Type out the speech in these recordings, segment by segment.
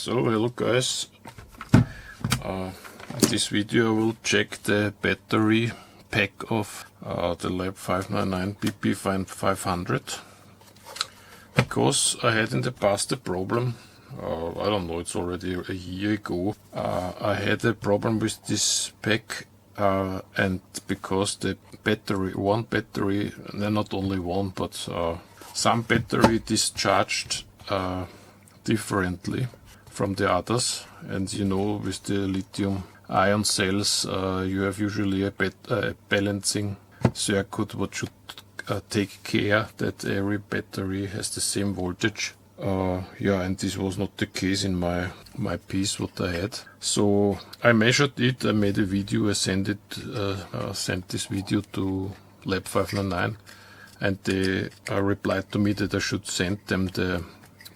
So hello guys, in this video I will check the battery pack of the Lab599 BP-500 because I had in the past a problem, I don't know, it's already a year ago. I had a problem with this pack and because the battery, not only one, but some battery discharged differently from the others, and you know, with the lithium ion cells you have usually a balancing circuit what should take care that every battery has the same voltage. Yeah, and this was not the case in my piece what I had. So I measured it, I made a video, I sent this video to Lab599, and they replied to me that I should send them the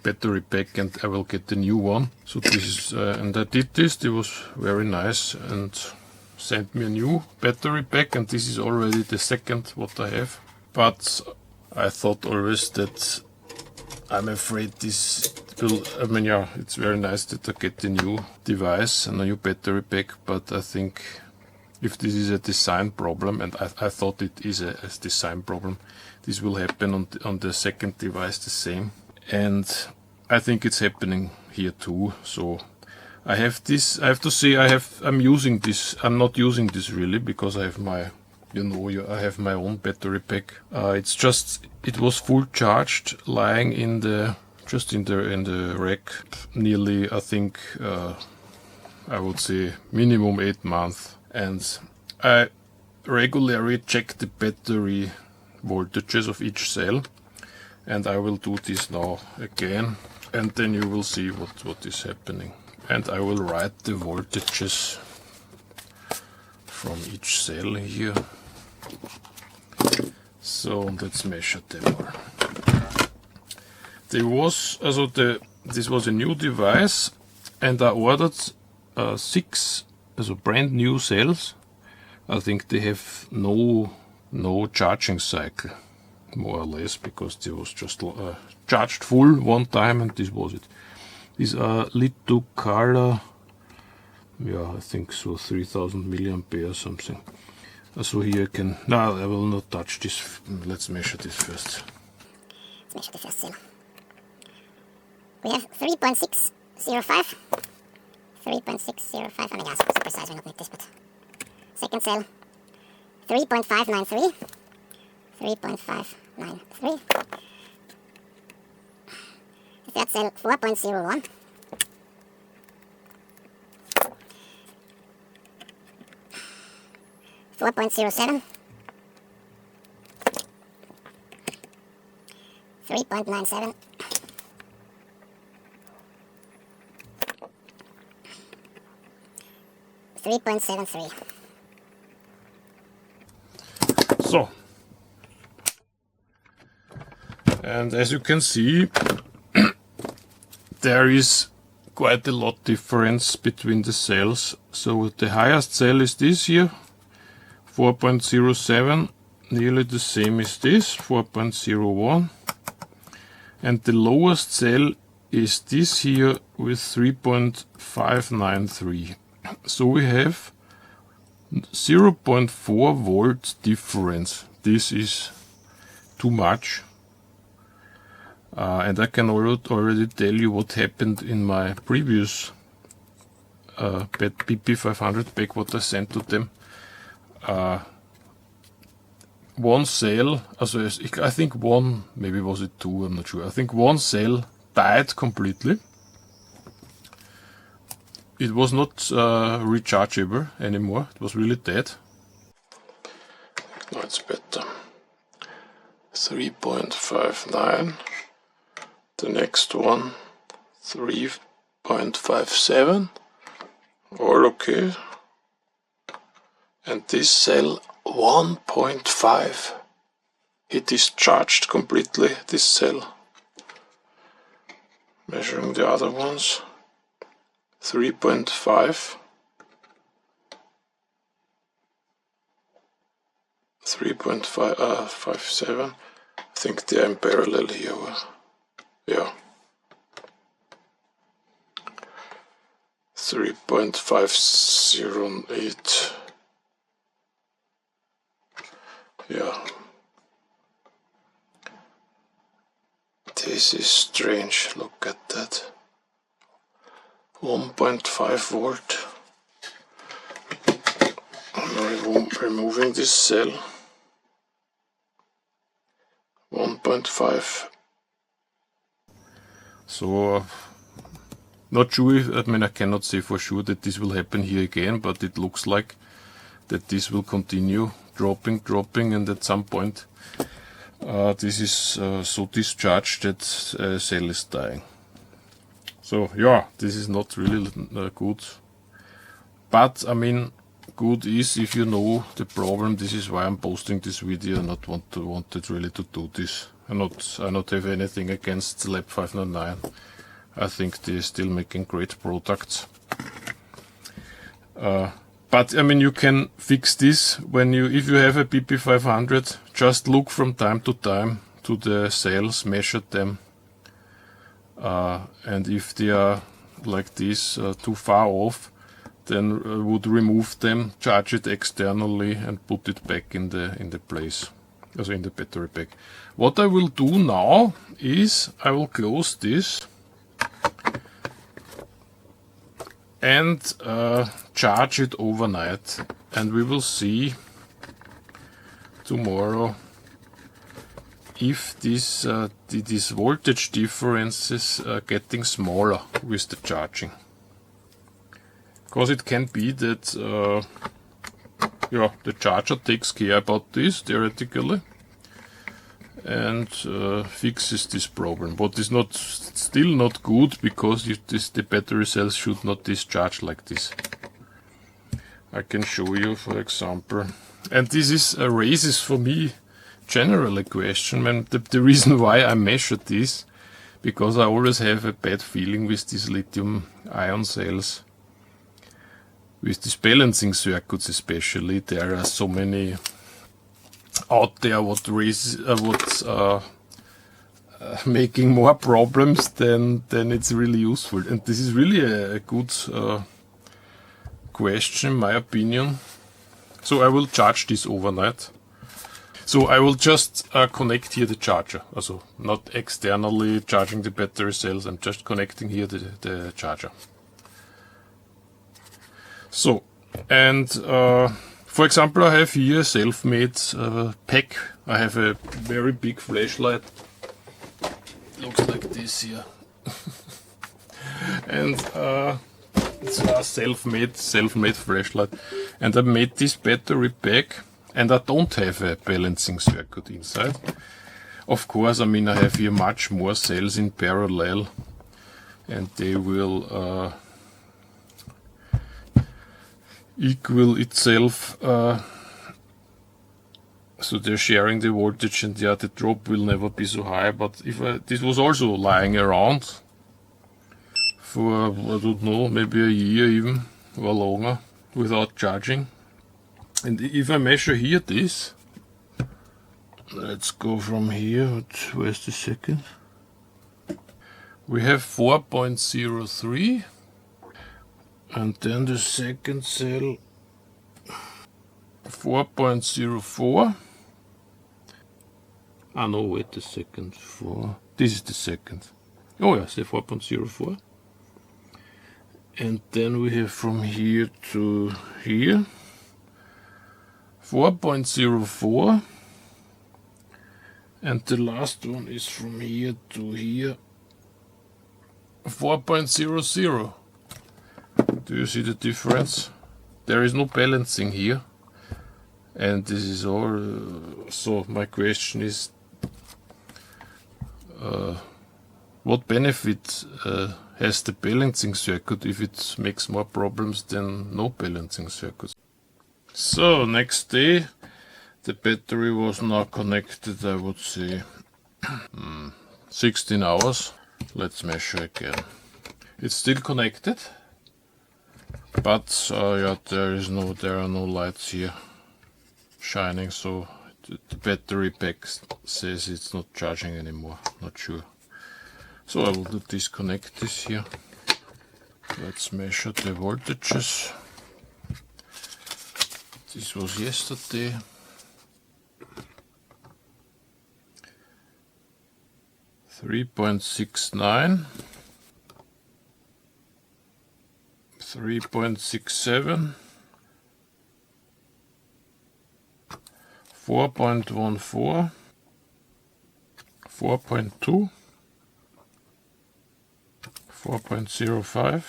battery pack and I will get the new one. So this is and I did this. It was very nice and sent me a new battery pack, and this is already the second what I have. But I thought always that I'm afraid this will, I mean, yeah, it's very nice that I get the new device and a new battery pack, but I think if this is a design problem, and I thought it is a design problem, this will happen on the second device the same. And I think it's happening here too. So I have this, I have to say I'm using this. I'm not using this really because I have my, you know, I have my own battery pack. It's just, it was full charged lying in the, just in the rack nearly, I think, I would say minimum 8 months. And I regularly check the battery voltages of each cell. And I will do this now again, and then you will see what is happening. And I will write the voltages from each cell here. So let's measure them all. This was a new device, and I ordered 6 brand new cells. I think they have no charging cycle, more or less, because it was just charged full one time, and this was it. These are litho color, yeah, I think so, 3000 milliampere something. So here I can, no, I will not touch this. Let's measure this first. Let's measure the first cell. We have 3.605. 3.605, I mean, yeah, so precise, we don't need this, but second cell, 3.593. 3.593. The third cell, 4.01. 4.07. 3.97. 3.73. So, and as you can see, there is quite a lot difference between the cells. So the highest cell is this here, 4.07, nearly the same as this, 4.01. And the lowest cell is this here with 3.593. So we have 0.4 volts difference. This is too much. And I can already tell you what happened in my previous BP-500 pack, what I sent to them. One cell, I think one, maybe was it 2, I'm not sure. I think one cell died completely. It was not rechargeable anymore, it was really dead. Now it's better. 3.59. The next one, 3.57, all okay. And this cell, 1.5. It is charged completely, this cell. Measuring the other ones, 3.5. 3.57. I think they are in parallel here. Yeah. 3.508. Yeah. This is strange, look at that. 1.5 volt. I'm removing this cell. 1.5. So, not sure if, I mean, I cannot say for sure that this will happen here again, but it looks like that this will continue dropping, and at some point this is so discharged that cell is dying. So yeah, this is not really good. But I mean, good is if you know the problem. This is why I'm posting this video. I not wanted really to do this. I not have anything against Lab 509. I think they're still making great products. But I mean, you can fix this when if you have a BP-500, just look from time to time to the cells, measure them, and if they are like this too far off, then would remove them, charge it externally, and put it back in the place, also in the battery pack. What I will do now is I will close this and charge it overnight, and we will see tomorrow if this voltage differences are getting smaller with the charging. Because it can be that the charger takes care about this theoretically and fixes this problem. But it's still not good, because the battery cells should not discharge like this. I can show you, for example, and this raises for me generally a question. And the reason why I measured this, because I always have a bad feeling with these lithium-ion cells, with these balancing circuits especially. There are so many out there what's making more problems than it's really useful. And this is really a good question, in my opinion. So I will charge this overnight. So I will just connect here the charger, also not externally charging the battery cells. I'm just connecting here the charger. So, and for example, I have here a self-made pack. I have a very big flashlight. Looks like this here. And it's a self-made flashlight. And I made this battery pack, and I don't have a balancing circuit inside. Of course, I mean, I have here much more cells in parallel, and they will equal itself, so they're sharing the voltage, and the drop will never be so high. But if this was also lying around for, I don't know, maybe a year even, or longer, without charging, and if I measure here this, let's go from here, where's the second? We have 4.03, and then the second cell 4.04. Ah no, wait a second, this is the second. Oh yeah, say 4.04. And then we have from here to here 4.04, and the last one is from here to here 4.00. Do you see the difference? There is no balancing here, and this is all. So my question is, what benefit has the balancing circuit if it makes more problems than no balancing circuits? So next day, the battery was now connected, I would say 16 hours. Let's measure again. It's still connected, but yeah, there are no lights here shining, so the battery pack says it's not charging anymore. Not sure. So I will disconnect this here, Let's measure the voltages. This was yesterday. .69, 3.67, 4.14, 4.2, 4.05,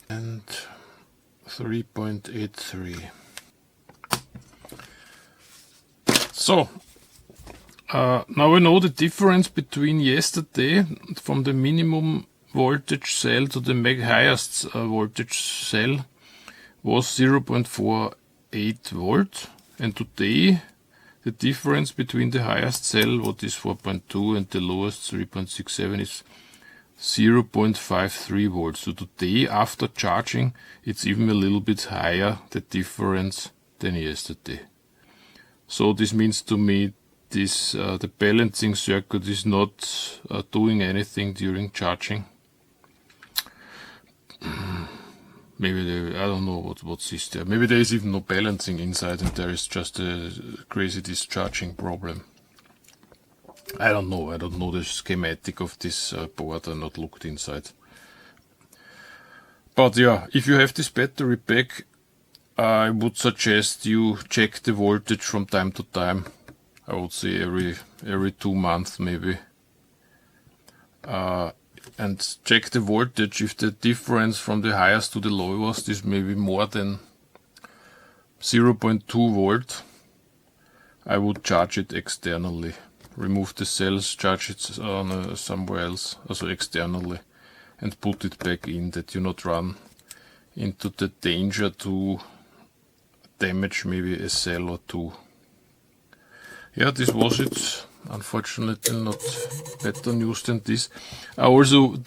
and 3.83. So now we know the difference between yesterday from the minimum voltage cell to the highest voltage cell was 0.48 volt, and today the difference between the highest cell, what is 4.2, and the lowest 3.67 is 0.53 volts. So today, after charging, it's even a little bit higher, the difference, than yesterday. So this means to me this the balancing circuit is not doing anything during charging. Maybe I don't know what's this there. Maybe there is even no balancing inside and there is just a crazy discharging problem. I don't know. I don't know the schematic of this board. I not looked inside. But yeah, if you have this battery back, I would suggest you check the voltage from time to time. I would say every 2 months maybe. And check the voltage. If the difference from the highest to the lowest is maybe more than 0.2 volt, I would charge it externally. Remove the cells, charge it on somewhere else, also externally, and put it back in, that you not run into the danger to damage maybe a cell or two. Yeah, this was it. Unfortunately, not better news than this. I also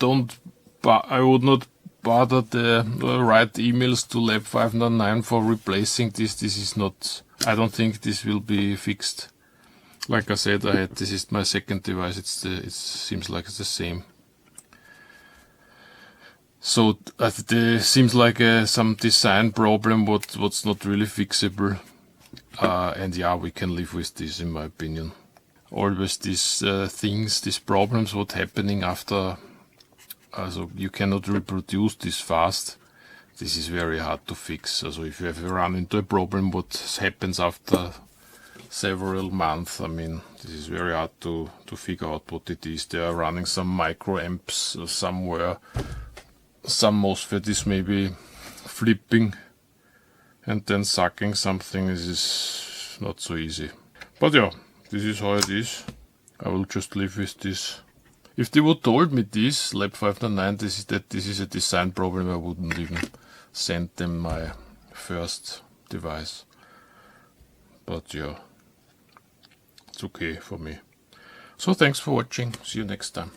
I would not bother the write emails to Lab509 for replacing this. This is not. I don't think this will be fixed. Like I said, this is my second device. It seems like it's the same. So there seems like some design problem, what's not really fixable. And yeah, we can live with this, in my opinion. Always these things, these problems, what happening after. Also, you cannot reproduce this fast. This is very hard to fix. So if you have run into a problem, what happens after several months, I mean, this is very hard to figure out what it is. They are running some microamps somewhere. Some MOSFET is maybe flipping and then sucking something. This is not so easy. But yeah, this is how it is. I will just live with this. If they would told me this, Lab509, this is a design problem, I wouldn't even send them my first device. But yeah, it's okay for me. So thanks for watching. See you next time.